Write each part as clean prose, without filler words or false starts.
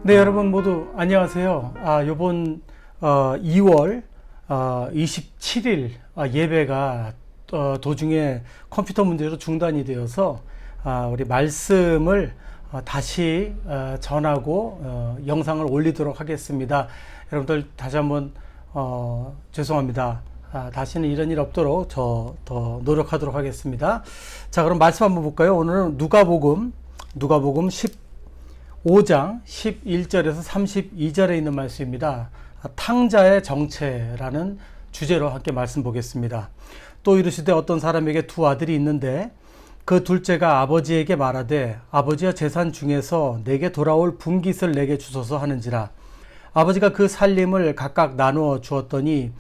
네, 여러분 모두 안녕하세요. 요번 2월 27일 예배가 도중에 컴퓨터 문제로 중단이 되어서 우리 말씀을 다시 전하고 영상을 올리도록 하겠습니다. 여러분들 다시 한번 죄송합니다. 다시는 이런 일 없도록 저 더 노력하도록 하겠습니다. 자, 그럼 말씀 한번 볼까요? 오늘은 누가복음 5장 11절에서 32절에 있는 말씀입니다. 탕자의 정체라는 주제로 함께 말씀 보겠습니다. 또 이르시되 어떤 사람에게 두 아들이 있는데 그 둘째가 아버지에게 말하되 아버지여 재산 중에서 내게 돌아올 분깃을 내게 주소서 하는지라. 아버지가 그 살림을 각각 나누어 주었더니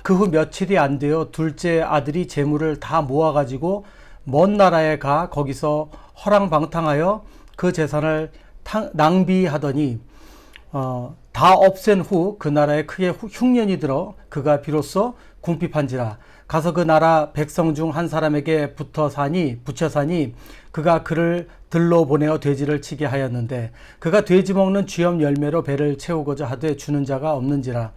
그 후 며칠이 안 되어 둘째 아들이 재물을 다 모아가지고 먼 나라에 가 거기서 허랑방탕하여 그 재산을 낭비하더니 다 없앤 후 그 나라에 크게 흉년이 들어 그가 비로소 궁핍한지라. 가서 그 나라 백성 중 한 사람에게 붙여 사니 그가 그를 들러 보내어 돼지를 치게 하였는데 그가 돼지 먹는 쥐염 열매로 배를 채우고자 하되 주는 자가 없는지라.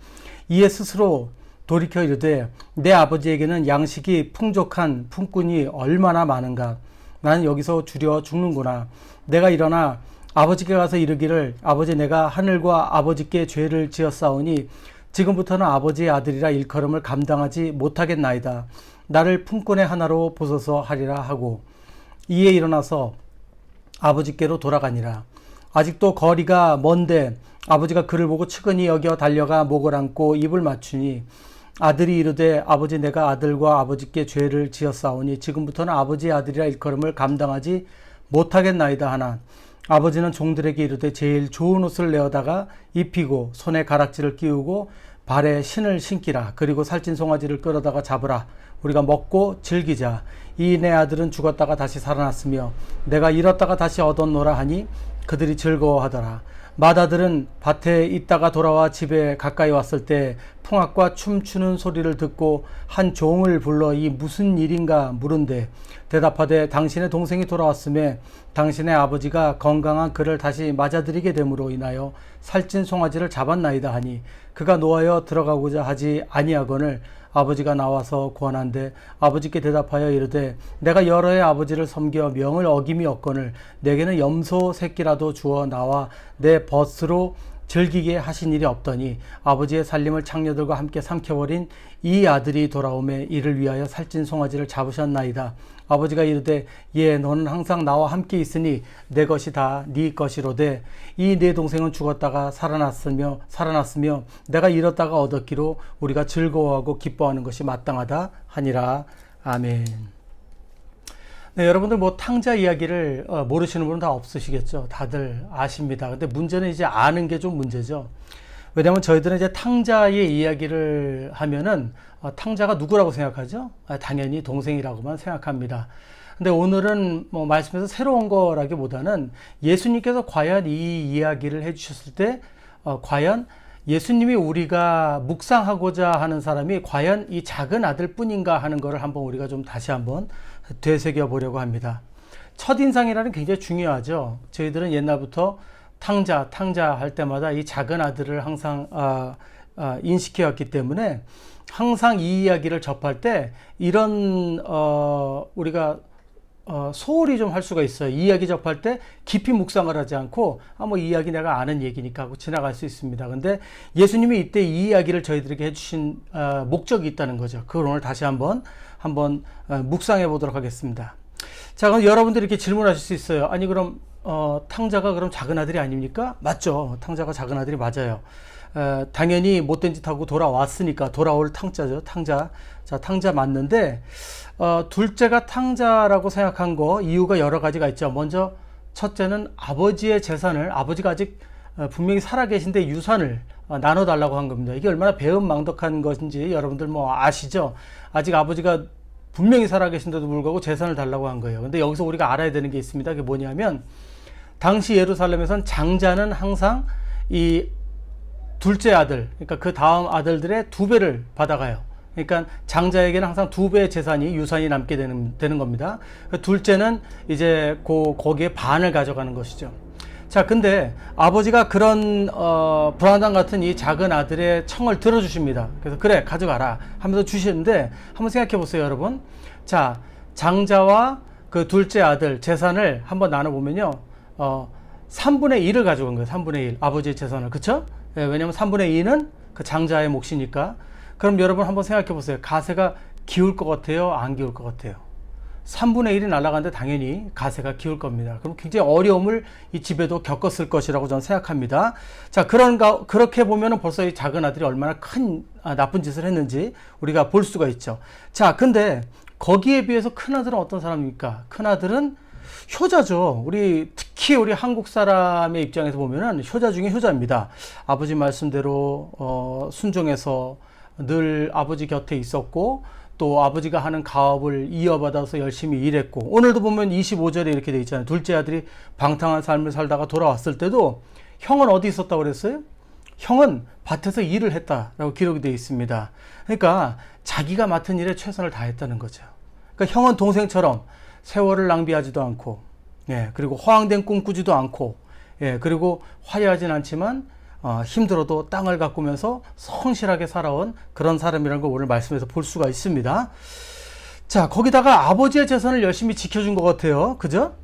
이에 스스로 돌이켜 이르되 내 아버지에게는 양식이 풍족한 품꾼이 얼마나 많은가. 나는 여기서 주려 죽는구나. 내가 일어나 아버지께 가서 이르기를 아버지 내가 하늘과 아버지께 죄를 지었사오니 지금부터는 아버지의 아들이라 일컬음을 감당하지 못하겠나이다. 나를 품꾼의 하나로 보소서 하리라 하고 이에 일어나서 아버지께로 돌아가니라. 아직도 거리가 먼데 아버지가 그를 보고 측은히 여겨 달려가 목을 안고 입을 맞추니 아들이 이르되 아버지 내가 아들과 아버지께 죄를 지었사오니 지금부터는 아버지의 아들이라 일컬음을 감당하지 못하겠나이다 하나 아버지는 종들에게 이르되 제일 좋은 옷을 내어다가 입히고 손에 가락지를 끼우고 발에 신을 신기라. 그리고 살찐 송아지를 끌어다가 잡으라. 우리가 먹고 즐기자. 이 내 아들은 죽었다가 다시 살아났으며 내가 잃었다가 다시 얻었노라 하니 그들이 즐거워하더라. 맏아들은 밭에 있다가 돌아와 집에 가까이 왔을 때 풍악과 춤추는 소리를 듣고 한 종을 불러 이 무슨 일인가 물은데 대답하되 당신의 동생이 돌아왔음에 당신의 아버지가 건강한 그를 다시 맞아들이게 됨으로 인하여 살찐 송아지를 잡았나이다 하니 그가 노하여 들어가고자 하지 아니하거늘 아버지가 나와서 권한데 아버지께 대답하여 이르되 내가 여러 해 아버지를 섬겨 명을 어김이 없거늘 내게는 염소 새끼라도 주어 나와 내 벗으로 즐기게 하신 일이 없더니 아버지의 살림을 창녀들과 함께 삼켜버린 이 아들이 돌아오매 이를 위하여 살찐 송아지를 잡으셨나이다. 아버지가 이르되 예 너는 항상 나와 함께 있으니 내 것이 다 네 것이로되 이 내 동생은 죽었다가 살아났으며 내가 잃었다가 얻었기로 우리가 즐거워하고 기뻐하는 것이 마땅하다 하니라. 아멘. 네, 여러분들 뭐 탕자 이야기를 모르시는 분은 다 없으시겠죠. 다들 아십니다. 근데 문제는 이제 아는 게 좀 문제죠. 왜냐하면 저희들은 이제 탕자의 이야기를 하면은 탕자가 누구라고 생각하죠? 당연히 동생이라고만 생각합니다. 근데 오늘은 뭐 말씀에서 새로운 거라기보다는 예수님께서 과연 이 이야기를 해주셨을 때 과연 예수님이 우리가 묵상하고자 하는 사람이 과연 이 작은 아들 뿐인가 하는 것을 한번 우리가 좀 다시 한번 되새겨 보려고 합니다. 첫인상이라는 게 굉장히 중요하죠. 저희들은 옛날부터 탕자 할 때마다 이 작은 아들을 항상 인식해 왔기 때문에 항상 이 이야기를 접할 때 이런 우리가 소홀히 좀 할 수가 있어요. 이 이야기 접할 때 깊이 묵상을 하지 않고 뭐 이 이야기 내가 아는 얘기니까 하고 지나갈 수 있습니다. 근데 예수님이 이때 이 이야기를 저희들에게 해주신 목적이 있다는 거죠. 그걸 오늘 다시 한번 묵상해 보도록 하겠습니다. 자, 그럼 여러분들이 이렇게 질문하실 수 있어요. 아니 그럼 탕자가 그럼 작은 아들이 아닙니까? 맞죠. 탕자가 작은 아들이 맞아요. 당연히 못된 짓 하고 돌아왔으니까 돌아올 탕자죠. 탕자. 자, 탕자 맞는데 둘째가 탕자라고 생각한 거 이유가 여러 가지가 있죠. 먼저 첫째는 아버지의 재산을 아버지가 아직 분명히 살아계신데 유산을 나눠달라고 한 겁니다. 이게 얼마나 배은망덕한 것인지 여러분들 뭐 아시죠? 아직 아버지가 분명히 살아계신데도 불구하고 재산을 달라고 한 거예요. 근데 여기서 우리가 알아야 되는 게 있습니다. 그게 뭐냐면 당시 예루살렘에선 장자는 항상 이 둘째 아들, 그러니까 그 다음 아들들의 2배를 받아가요. 그러니까 장자에게는 항상 2배의 재산이 유산이 남게 되는 겁니다. 둘째는 이제 거기에 반을 가져가는 것이죠. 자, 근데 아버지가 그런 불안당 같은 이 작은 아들의 청을 들어주십니다. 그래서 그래 가져가라 하면서 주시는데 한번 생각해 보세요, 여러분. 자, 장자와 그 둘째 아들 재산을 한번 나눠보면요, 3분의 1을 가져간 거예요. 3분의 1 아버지의 재산을. 그쵸? 예, 왜냐면 3분의 2는 그 장자의 몫이니까. 그럼 여러분 한번 생각해 보세요. 가세가 기울 것 같아요, 안 기울 것 같아요? 3분의 1이 날아가는데 당연히 가세가 기울 겁니다. 그럼 굉장히 어려움을 이 집에도 겪었을 것이라고 저는 생각합니다. 자, 그렇게 보면은 벌써 이 작은 아들이 얼마나 큰 나쁜 짓을 했는지 우리가 볼 수가 있죠. 자, 근데 거기에 비해서 큰 아들은 어떤 사람입니까? 큰 아들은 효자죠. 특히 우리 한국 사람의 입장에서 보면은 효자 중에 효자입니다. 아버지 말씀대로 순종해서 늘 아버지 곁에 있었고, 또 아버지가 하는 가업을 이어받아서 열심히 일했고, 오늘도 보면 25절에 이렇게 돼 있잖아요. 둘째 아들이 방탕한 삶을 살다가 돌아왔을 때도 형은 어디 있었다고 그랬어요? 형은 밭에서 일을 했다라고 기록이 되어 있습니다. 그러니까 자기가 맡은 일에 최선을 다했다는 거죠. 그러니까 형은 동생처럼 세월을 낭비하지도 않고, 예, 그리고 허황된 꿈 꾸지도 않고, 예, 그리고 화려하진 않지만 힘들어도 땅을 가꾸면서 성실하게 살아온 그런 사람이라는 걸 오늘 말씀에서 볼 수가 있습니다. 자, 거기다가 아버지의 재산을 열심히 지켜준 것 같아요. 그죠?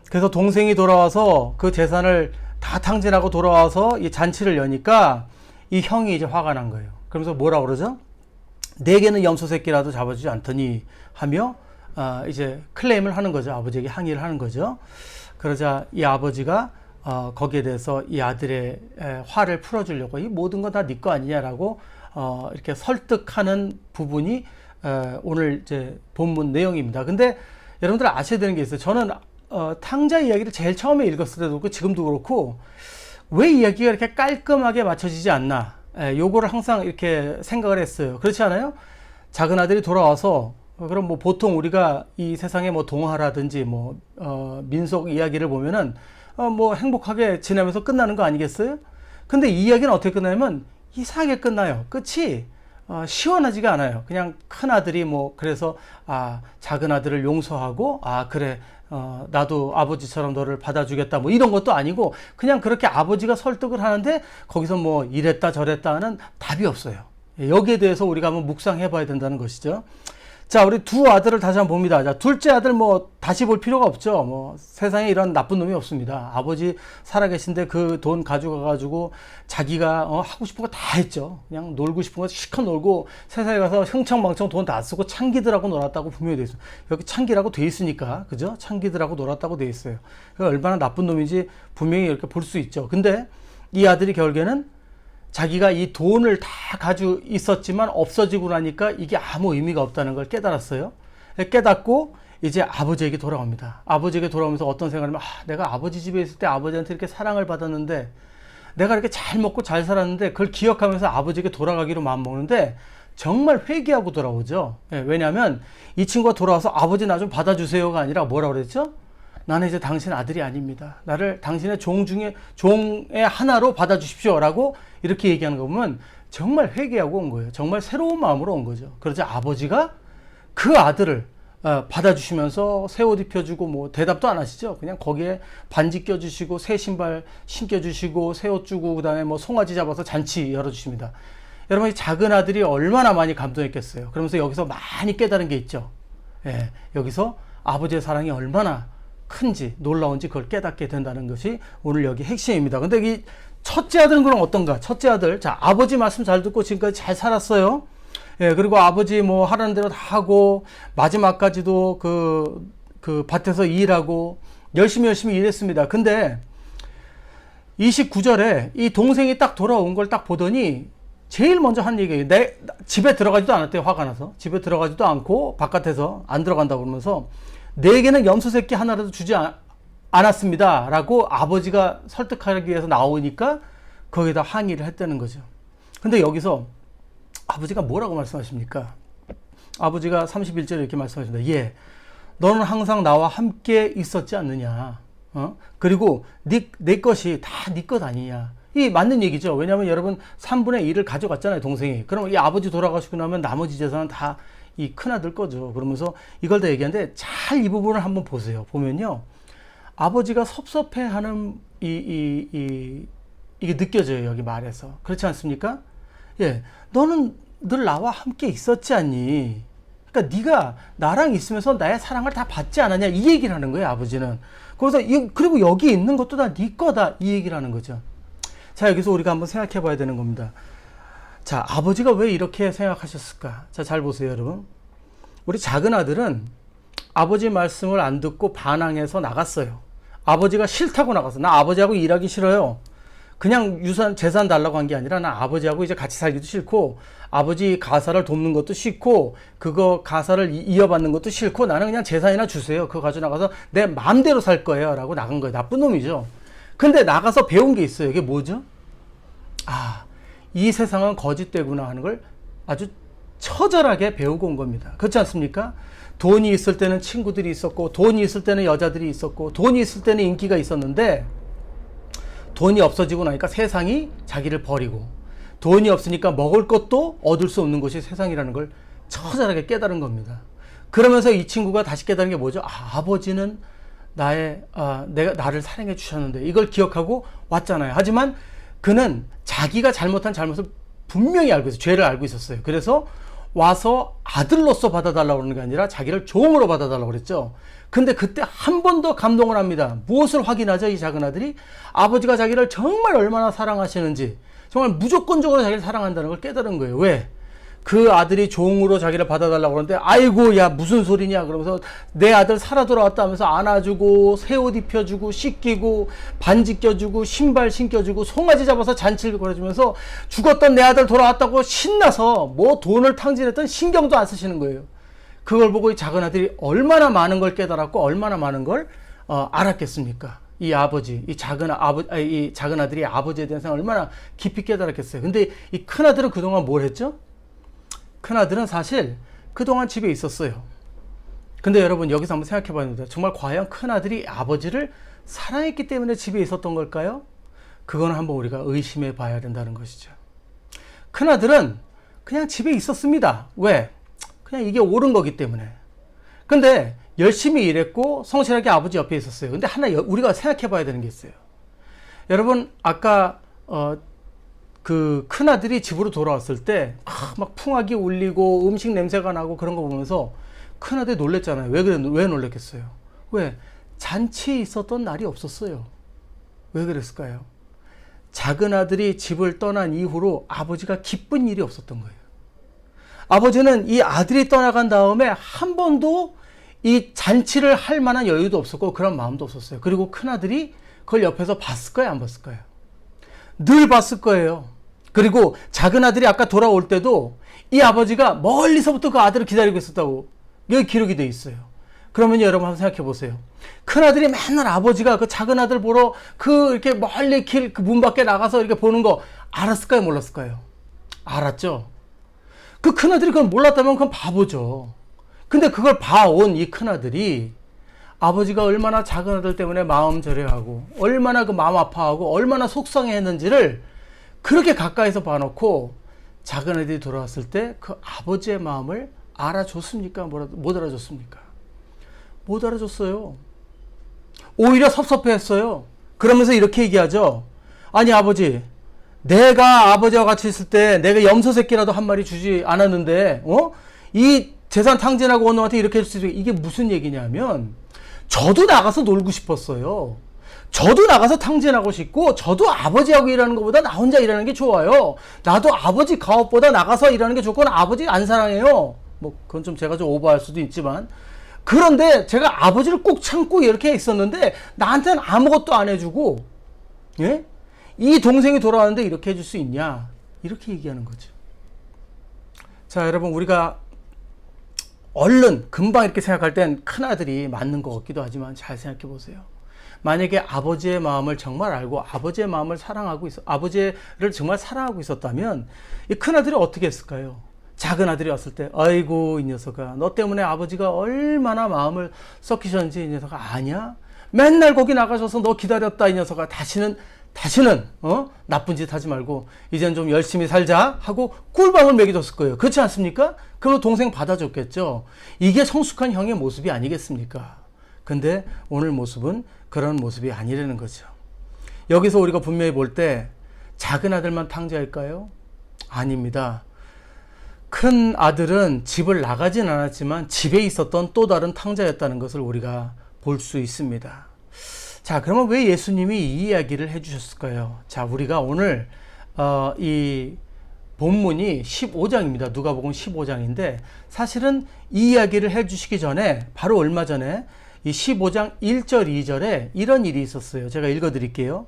그래서 동생이 돌아와서 그 재산을 다 탕진하고 돌아와서 이 잔치를 여니까 이 형이 이제 화가 난 거예요. 그러면서 뭐라 그러죠? 내게는 염소 새끼라도 잡아주지 않더니 하며 이제 클레임을 하는 거죠. 아버지에게 항의를 하는 거죠. 그러자 이 아버지가 거기에 대해서 이 아들의 화를 풀어주려고 이 모든 건 다 네 거 아니냐라고 이렇게 설득하는 부분이 오늘 이제 본문 내용입니다. 근데 여러분들 아셔야 되는 게 있어요. 저는 탕자 이야기를 제일 처음에 읽었을 때도 그렇고 지금도 그렇고 왜 이야기가 이렇게 깔끔하게 맞춰지지 않나, 요거를 항상 이렇게 생각을 했어요. 그렇지 않아요? 작은 아들이 돌아와서 그럼 뭐 보통 우리가 이 세상의 뭐 동화라든지 뭐 민속 이야기를 보면은 뭐 행복하게 지내면서 끝나는 거 아니겠어요? 근데 이 이야기는 어떻게 끝나냐면 이상하게 끝나요. 끝이 시원하지가 않아요. 그냥 큰 아들이 뭐 그래서 작은 아들을 용서하고 그래 나도 아버지처럼 너를 받아주겠다 뭐 이런 것도 아니고 그냥 그렇게 아버지가 설득을 하는데 거기서 뭐 이랬다 저랬다 하는 답이 없어요. 여기에 대해서 우리가 한번 묵상해 봐야 된다는 것이죠. 자, 우리 두 아들을 다시 한번 봅니다. 자, 둘째 아들 뭐 다시 볼 필요가 없죠. 뭐 세상에 이런 나쁜 놈이 없습니다. 아버지 살아계신데 그 돈 가져가가지고 자기가 하고 싶은 거 다 했죠. 그냥 놀고 싶은 거 실컷 놀고 세상에 가서 흥청망청 돈 다 쓰고 창기들하고 놀았다고 분명히 돼 있어요. 여기 창기라고 돼 있으니까, 그죠? 창기들하고 놀았다고 돼 있어요. 얼마나 나쁜 놈인지 분명히 이렇게 볼 수 있죠. 근데 이 아들이 결국에는 자기가 이 돈을 다 가지고 있었지만 없어지고 나니까 이게 아무 의미가 없다는 걸 깨달았어요. 깨닫고 이제 아버지에게 돌아옵니다. 아버지에게 돌아오면서 어떤 생각을 하면 내가 아버지 집에 있을 때 아버지한테 이렇게 사랑을 받았는데 내가 이렇게 잘 먹고 잘 살았는데 그걸 기억하면서 아버지에게 돌아가기로 마음먹는데 정말 회개하고 돌아오죠. 왜냐하면 이 친구가 돌아와서 아버지 나 좀 받아주세요가 아니라 뭐라고 그랬죠? 나는 이제 당신 아들이 아닙니다. 나를 당신의 종의 하나로 받아주십시오라고 이렇게 얘기하는 거 보면 정말 회개하고 온 거예요. 정말 새로운 마음으로 온 거죠. 그러자 아버지가 그 아들을 받아주시면서 새 옷 입혀주고 뭐 대답도 안 하시죠. 그냥 거기에 반지 껴주시고 새 신발 신겨주시고 새 옷 주고 그다음에 뭐 송아지 잡아서 잔치 열어주십니다. 여러분 이 작은 아들이 얼마나 많이 감동했겠어요. 그러면서 여기서 많이 깨달은 게 있죠. 여기서 아버지의 사랑이 얼마나 큰지 놀라운지 그걸 깨닫게 된다는 것이 오늘 여기 핵심입니다. 근데 이 첫째 아들은 그럼 어떤가? 첫째 아들, 자, 아버지 말씀 잘 듣고 지금까지 잘 살았어요. 그리고 아버지 뭐 하라는 대로 다 하고 마지막까지도 그 밭에서 일하고 열심히 일했습니다. 근데 29절에 이 동생이 딱 돌아온 걸 딱 보더니 제일 먼저 한 얘기예요. 집에 들어가지도 않았대요. 화가 나서. 집에 들어가지도 않고 바깥에서 안 들어간다고 그러면서 내게는 염소 새끼 하나라도 주지 않았습니다 라고 아버지가 설득하기 위해서 나오니까 거기다 항의를 했다는 거죠. 근데 여기서 아버지가 뭐라고 말씀하십니까? 아버지가 31절에 이렇게 말씀하십니다. 너는 항상 나와 함께 있었지 않느냐? 그리고 네 것이 다 네 것 아니냐? 이 맞는 얘기죠. 왜냐하면 여러분 3분의 1을 가져갔잖아요, 동생이. 그럼 이 아버지 돌아가시고 나면 나머지 재산은 다 이 큰아들 거죠. 그러면서 이걸 다 얘기하는데 잘 이 부분을 한번 보세요. 보면요. 아버지가 섭섭해하는 이게 느껴져요. 여기 말에서. 그렇지 않습니까? 예, 너는 늘 나와 함께 있었지 않니? 그러니까 네가 나랑 있으면서 나의 사랑을 다 받지 않았냐? 이 얘기를 하는 거예요, 아버지는. 그래서 그리고 여기 있는 것도 다 네 거다. 이 얘기를 하는 거죠. 자, 여기서 우리가 한번 생각해 봐야 되는 겁니다. 자, 아버지가 왜 이렇게 생각하셨을까? 자, 잘 보세요, 여러분. 우리 작은 아들은 아버지 말씀을 안 듣고 반항해서 나갔어요. 아버지가 싫다고 나갔어. 나 아버지하고 일하기 싫어요. 그냥 재산 달라고 한 게 아니라 나 아버지하고 이제 같이 살기도 싫고, 아버지 가사를 돕는 것도 싫고, 그거 가사를 이어받는 것도 싫고, 나는 그냥 재산이나 주세요. 그거 가지고 나가서 내 마음대로 살 거예요. 라고 나간 거예요. 나쁜 놈이죠. 근데 나가서 배운 게 있어요. 이게 뭐죠? 아, 이 세상은 거짓되구나 하는 걸 아주 처절하게 배우고 온 겁니다. 그렇지 않습니까? 돈이 있을 때는 친구들이 있었고, 돈이 있을 때는 여자들이 있었고, 돈이 있을 때는 인기가 있었는데, 돈이 없어지고 나니까 세상이 자기를 버리고, 돈이 없으니까 먹을 것도 얻을 수 없는 것이 세상이라는 걸 처절하게 깨달은 겁니다. 그러면서 이 친구가 다시 깨달은 게 뭐죠? 아, 아버지는 나를 사랑해 주셨는데, 이걸 기억하고 왔잖아요. 하지만 그는 자기가 잘못한 잘못을 분명히 알고 있어요. 죄를 알고 있었어요. 그래서 와서 아들로서 받아달라고 그러는 게 아니라 자기를 종으로 받아달라고 그랬죠. 근데 그때 한 번 더 감동을 합니다. 무엇을 확인하죠? 이 작은 아들이 아버지가 자기를 정말 얼마나 사랑하시는지, 정말 무조건적으로 자기를 사랑한다는 걸 깨달은 거예요. 왜? 그 아들이 종으로 자기를 받아달라고 그러는데, 아이고 야 무슨 소리냐 그러면서 내 아들 살아 돌아왔다 하면서 안아주고 새 옷 입혀주고 씻기고 반지 껴주고 신발 신겨주고 송아지 잡아서 잔치를 벌여주면서 죽었던 내 아들 돌아왔다고 신나서 뭐 돈을 탕진했던 신경도 안 쓰시는 거예요. 그걸 보고 이 작은 아들이 얼마나 많은 걸 깨달았고 얼마나 많은 걸 알았겠습니까? 이 아버지, 이 작은 아들이 아버지에 대해서 얼마나 깊이 깨달았겠어요. 근데 이 큰 아들은 그동안 뭘 했죠? 큰아들은 사실 그동안 집에 있었어요. 근데 여러분 여기서 한번 생각해 봐야 됩니다. 정말 과연 큰아들이 아버지를 사랑했기 때문에 집에 있었던 걸까요? 그건 한번 우리가 의심해 봐야 된다는 것이죠. 큰아들은 그냥 집에 있었습니다. 왜? 그냥 이게 옳은 거기 때문에. 근데 열심히 일했고 성실하게 아버지 옆에 있었어요. 근데 하나 우리가 생각해 봐야 되는 게 있어요. 여러분 아까 그 큰아들이 집으로 돌아왔을 때 막 풍악이 울리고 음식 냄새가 나고 그런 거 보면서 큰아들이 놀랬잖아요. 왜 놀랬겠어요? 왜? 잔치에 있었던 날이 없었어요. 왜 그랬을까요? 작은 아들이 집을 떠난 이후로 아버지가 기쁜 일이 없었던 거예요. 아버지는 이 아들이 떠나간 다음에 한 번도 이 잔치를 할 만한 여유도 없었고 그런 마음도 없었어요. 그리고 큰아들이 그걸 옆에서 봤을까요? 안 봤을까요? 늘 봤을 거예요. 그리고 작은 아들이 아까 돌아올 때도 이 아버지가 멀리서부터 그 아들을 기다리고 있었다고 여기 기록이 돼 있어요. 그러면 여러분 한번 생각해 보세요. 큰 아들이 맨날 아버지가 그 작은 아들 보러 이렇게 멀리 길 그 문 밖에 나가서 이렇게 보는 거 알았을까요? 몰랐을까요? 알았죠. 그 큰 아들이 그걸 몰랐다면 그건 바보죠. 근데 그걸 봐온 이 큰 아들이 아버지가 얼마나 작은 아들 때문에 마음 절여하고 얼마나 그 마음 아파하고 얼마나 속상해 했는지를 그렇게 가까이서 봐놓고 작은 아들이 돌아왔을 때 그 아버지의 마음을 알아줬습니까? 못 알아줬습니까? 못 알아줬어요. 오히려 섭섭해했어요. 그러면서 이렇게 얘기하죠. 아니 아버지, 내가 아버지와 같이 있을 때 내가 염소 새끼라도 한 마리 주지 않았는데 이 재산 탕진하고 온 놈한테 이렇게 해줄 수 있어요. 이게 무슨 얘기냐면 저도 나가서 놀고 싶었어요. 저도 나가서 탕진하고 싶고 저도 아버지하고 일하는 것보다 나 혼자 일하는 게 좋아요. 나도 아버지 가업보다 나가서 일하는 게 좋고 아버지 안 사랑해요. 뭐 그건 좀 제가 좀 오버할 수도 있지만 그런데 제가 아버지를 꼭 참고 이렇게 있었는데 나한테는 아무것도 안 해주고 예? 이 동생이 돌아왔는데 이렇게 해줄 수 있냐? 이렇게 얘기하는 거죠. 자 여러분 우리가 얼른 금방 이렇게 생각할 땐 큰아들이 맞는 것 같기도 하지만 잘 생각해 보세요. 만약에 아버지의 마음을 정말 알고 아버지의 마음을 아버지를 정말 사랑하고 있었다면 이 큰아들이 어떻게 했을까요? 작은 아들이 왔을 때 아이고 이 녀석아 너 때문에 아버지가 얼마나 마음을 썩히셨는지 이 녀석아 아냐? 맨날 거기 나가셔서 너 기다렸다 이 녀석아 다시는 나쁜 짓 하지 말고 이젠 좀 열심히 살자 하고 꿀밤을 먹여줬을 거예요. 그렇지 않습니까? 그럼 동생 받아줬겠죠. 이게 성숙한 형의 모습이 아니겠습니까? 근데 오늘 모습은 그런 모습이 아니라는 거죠. 여기서 우리가 분명히 볼 때 작은 아들만 탕자일까요? 아닙니다. 큰 아들은 집을 나가진 않았지만 집에 있었던 또 다른 탕자였다는 것을 우리가 볼 수 있습니다. 자, 그러면 왜 예수님이 이 이야기를 해주셨을까요? 자, 우리가 오늘 이 본문이 15장입니다. 누가복음 15장인데 사실은 이 이야기를 해주시기 전에 바로 얼마 전에 이 15장 1절 2절에 이런 일이 있었어요. 제가 읽어드릴게요.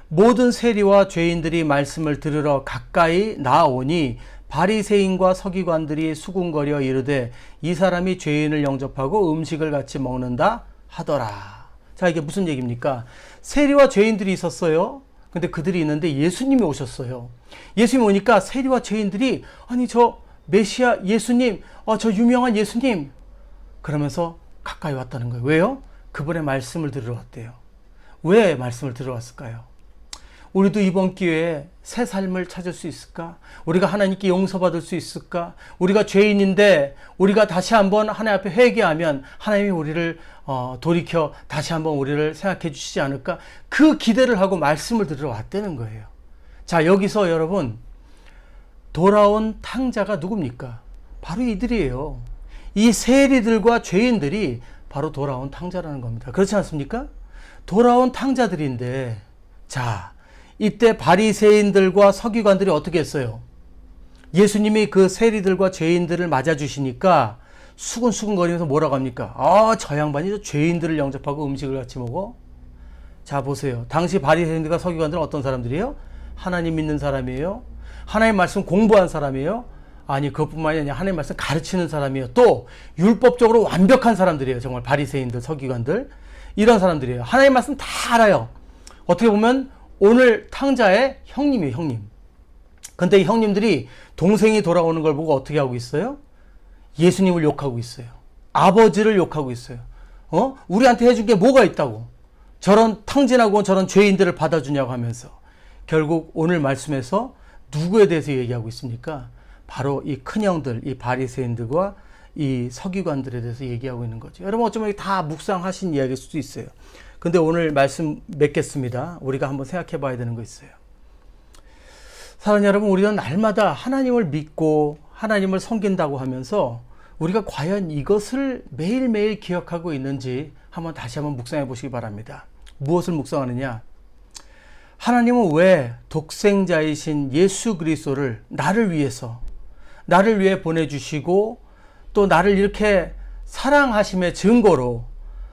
모든 세리와 죄인들이 말씀을 들으러 가까이 나오니 바리새인과 서기관들이 수군거려 이르되 이 사람이 죄인을 영접하고 음식을 같이 먹는다 하더라. 자, 이게 무슨 얘기입니까? 세리와 죄인들이 있었어요. 근데 그들이 있는데 예수님이 오셨어요. 예수님이 오니까 세리와 죄인들이 아니 저 메시아 예수님, 저 유명한 예수님 그러면서 가까이 왔다는 거예요. 왜요? 그분의 말씀을 들으러 왔대요. 왜 말씀을 들으러 왔을까요? 우리도 이번 기회에 새 삶을 찾을 수 있을까? 우리가 하나님께 용서받을 수 있을까? 우리가 죄인인데 우리가 다시 한번 하나님 앞에 회개하면 하나님이 우리를 돌이켜 다시 한번 우리를 생각해 주시지 않을까? 그 기대를 하고 말씀을 들으러 왔다는 거예요. 자, 여기서 여러분 돌아온 탕자가 누굽니까? 바로 이들이에요. 이 세리들과 죄인들이 바로 돌아온 탕자라는 겁니다. 그렇지 않습니까? 돌아온 탕자들인데 자, 이때 바리새인들과 서기관들이 어떻게 했어요? 예수님이 그 세리들과 죄인들을 맞아주시니까 수근수근거리면서 뭐라고 합니까? 저 양반이 저 죄인들을 영접하고 음식을 같이 먹어? 자, 보세요. 당시 바리새인들과 서기관들은 어떤 사람들이에요? 하나님 믿는 사람이에요? 하나님 말씀 공부한 사람이에요? 아니, 그것뿐만이 아니라 하나님 말씀 가르치는 사람이에요. 또 율법적으로 완벽한 사람들이에요. 정말 바리새인들, 서기관들 이런 사람들이에요. 하나님 말씀 다 알아요. 어떻게 보면 오늘 탕자의 형님이에요, 형님. 근데 이 형님들이 동생이 돌아오는 걸 보고 어떻게 하고 있어요? 예수님을 욕하고 있어요. 아버지를 욕하고 있어요. 우리한테 해준 게 뭐가 있다고? 저런 탕진하고 저런 죄인들을 받아주냐고 하면서 결국 오늘 말씀에서 누구에 대해서 얘기하고 있습니까? 바로 이 큰형들, 이 바리새인들과 이 서기관들에 대해서 얘기하고 있는 거죠. 여러분 어쩌면 다 묵상하신 이야기일 수도 있어요. 근데 오늘 말씀 맺겠습니다. 우리가 한번 생각해 봐야 되는 거 있어요. 사랑하는 여러분, 우리는 날마다 하나님을 믿고 하나님을 섬긴다고 하면서 우리가 과연 이것을 매일매일 기억하고 있는지 다시 한번 묵상해 보시기 바랍니다. 무엇을 묵상하느냐? 하나님은 왜 독생자이신 예수 그리스도를 나를 위해 보내주시고 또 나를 이렇게 사랑하심의 증거로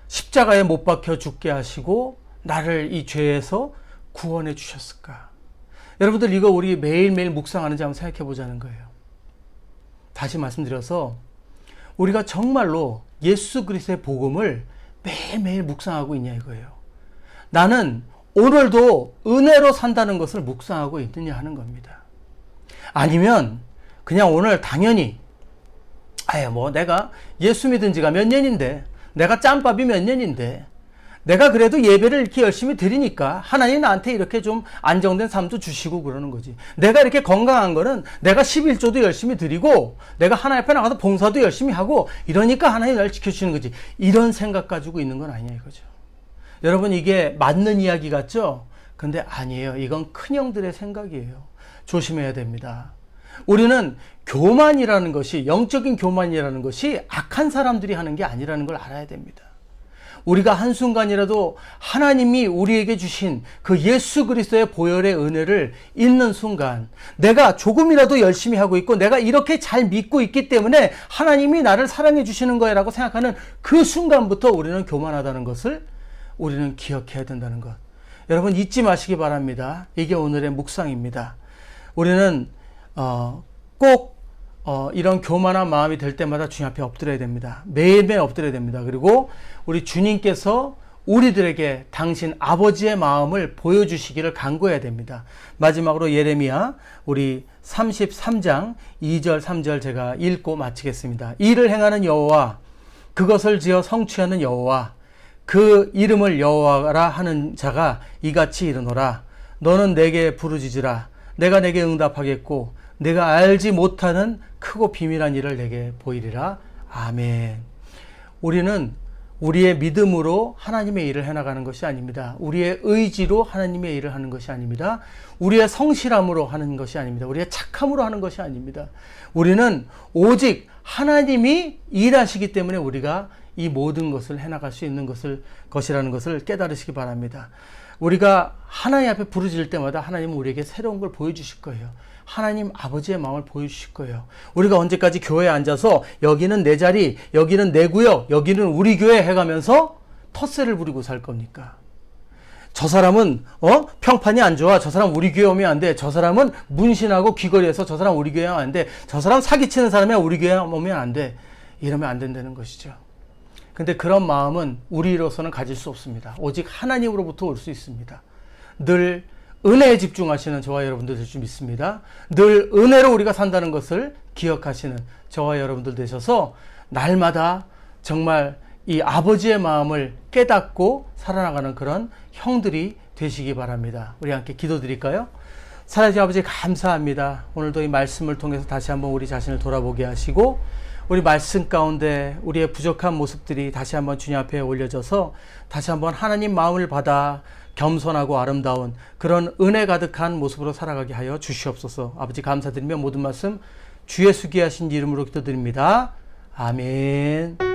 십자가에 못 박혀 죽게 하시고 나를 이 죄에서 구원해 주셨을까? 여러분들 이거 우리 매일매일 묵상하는지 한번 생각해 보자는 거예요. 다시 말씀드려서 우리가 정말로 예수 그리스도의 복음을 매일매일 묵상하고 있냐 이거예요. 나는 오늘도 은혜로 산다는 것을 묵상하고 있느냐 하는 겁니다. 아니면 그냥 오늘 당연히 내가 예수 믿은 지가 몇 년인데 내가 짬밥이 몇 년인데 내가 그래도 예배를 이렇게 열심히 드리니까 하나님 나한테 이렇게 좀 안정된 삶도 주시고 그러는 거지. 내가 이렇게 건강한 거는 내가 11조도 열심히 드리고 내가 하나님 앞에 나가서 봉사도 열심히 하고 이러니까 하나님 나를 지켜주시는 거지. 이런 생각 가지고 있는 건 아니냐 이거죠. 여러분 이게 맞는 이야기 같죠? 근데 아니에요. 이건 큰형들의 생각이에요. 조심해야 됩니다. 우리는 교만이라는 것이, 영적인 교만이라는 것이 악한 사람들이 하는 게 아니라는 걸 알아야 됩니다. 우리가 한순간이라도 하나님이 우리에게 주신 그 예수 그리스도의 보혈의 은혜를 잊는 순간 내가 조금이라도 열심히 하고 있고 내가 이렇게 잘 믿고 있기 때문에 하나님이 나를 사랑해 주시는 거야 라고 생각하는 그 순간부터 우리는 교만하다는 것을 우리는 기억해야 된다는 것. 여러분 잊지 마시기 바랍니다. 이게 오늘의 묵상입니다. 우리는 꼭 이런 교만한 마음이 될 때마다 주님 앞에 엎드려야 됩니다. 매일매일 엎드려야 됩니다. 그리고 우리 주님께서 우리들에게 당신 아버지의 마음을 보여주시기를 간구해야 됩니다. 마지막으로 예레미야 우리 33장 2절 3절 제가 읽고 마치겠습니다. 이를 행하는 여호와, 그것을 지어 성취하는 여호와, 그 이름을 여호와라 하는 자가 이같이 이르노라. 너는 내게 부르짖으라. 내가 내게 응답하겠고 내가 알지 못하는 크고 비밀한 일을 내게 보이리라. 아멘. 우리는 우리의 믿음으로 하나님의 일을 해나가는 것이 아닙니다. 우리의 의지로 하나님의 일을 하는 것이 아닙니다. 우리의 성실함으로 하는 것이 아닙니다. 우리의 착함으로 하는 것이 아닙니다. 우리는 오직 하나님이 일하시기 때문에 우리가 이 모든 것을 해나갈 수 있는 것이라는 것을 깨달으시기 바랍니다. 우리가 하나님 앞에 부르짖을 때마다 하나님은 우리에게 새로운 걸 보여주실 거예요. 하나님 아버지의 마음을 보여주실 거예요. 우리가 언제까지 교회에 앉아서 여기는 내 자리, 여기는 내 구역, 여기는 우리 교회 해가면서 텃세를 부리고 살 겁니까? 저 사람은 평판이 안 좋아. 저 사람 우리 교회 오면 안 돼. 저 사람은 문신하고 귀걸이에서 저 사람 우리 교회 오면 안 돼. 저 사람 사기치는 사람이야. 우리 교회 오면 안 돼. 이러면 안 된다는 것이죠. 근데 그런 마음은 우리로서는 가질 수 없습니다. 오직 하나님으로부터 올 수 있습니다. 늘 은혜에 집중하시는 저와 여러분들 될 줄 믿습니다. 늘 은혜로 우리가 산다는 것을 기억하시는 저와 여러분들 되셔서 날마다 정말 이 아버지의 마음을 깨닫고 살아나가는 그런 형들이 되시기 바랍니다. 우리 함께 기도드릴까요? 살아계신 아버지 감사합니다. 오늘도 이 말씀을 통해서 다시 한번 우리 자신을 돌아보게 하시고 우리 말씀 가운데 우리의 부족한 모습들이 다시 한번 주님 앞에 올려져서 다시 한번 하나님 마음을 받아 겸손하고 아름다운 그런 은혜 가득한 모습으로 살아가게 하여 주시옵소서. 아버지 감사드리며 모든 말씀 주 예수 귀하신 이름으로 기도드립니다. 아멘.